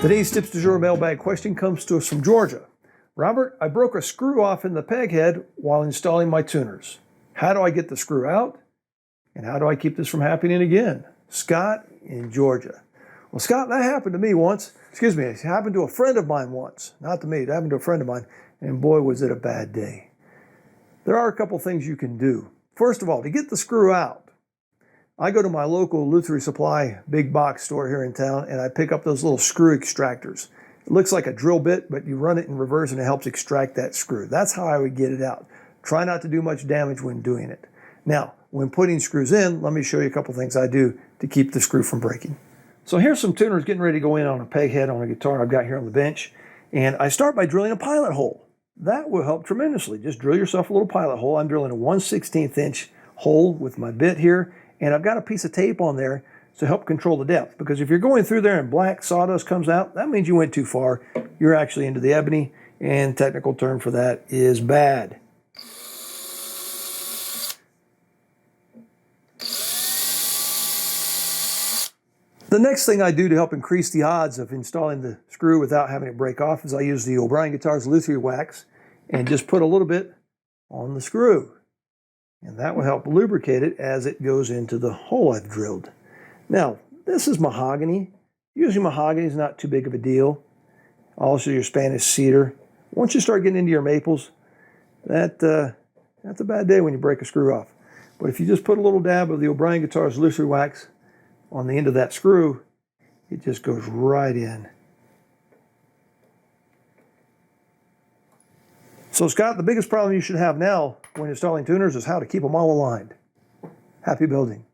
Today's Tips du Jour mailbag question comes to us from Georgia. Robert, I broke a screw off in the peg head while installing my tuners. How do I get the screw out? And how do I keep this from happening again? Scott in Georgia. Well, Scott, that happened to me once. Excuse me, it happened to a friend of mine once. Not to me, it happened to a friend of mine. And boy, was it a bad day. There are a couple things you can do. First of all, to get the screw out, I go to my local Luthier Supply big box store here in town and I pick up those little screw extractors. It looks like a drill bit, but you run it in reverse and it helps extract that screw. That's how I would get it out. Try not to do much damage when doing it. Now, when putting screws in, let me show you a couple things I do to keep the screw from breaking. So here's some tuners getting ready to go in on a peg head on a guitar I've got here on the bench. And I start by drilling a pilot hole. That will help tremendously. Just drill yourself a little pilot hole. I'm drilling a 1/16 inch hole with my bit here. And I've got a piece of tape on there to help control the depth. Because if you're going through there and black sawdust comes out, that means you went too far. You're actually into the ebony, and technical term for that is bad. The next thing I do to help increase the odds of installing the screw without having it break off is I use the O'Brien Guitars Luthier wax and just put a little bit on the screw. And that will help lubricate it as it goes into the hole I've drilled. Now, this is mahogany. Usually mahogany is not too big of a deal. Also your Spanish cedar. Once you start getting into your maples, that's a bad day when you break a screw off. But if you just put a little dab of the O'Brien Guitars Luthier wax on the end of that screw, it just goes right in. So Scott, the biggest problem you should have now when installing tuners is how to keep them all aligned. Happy building.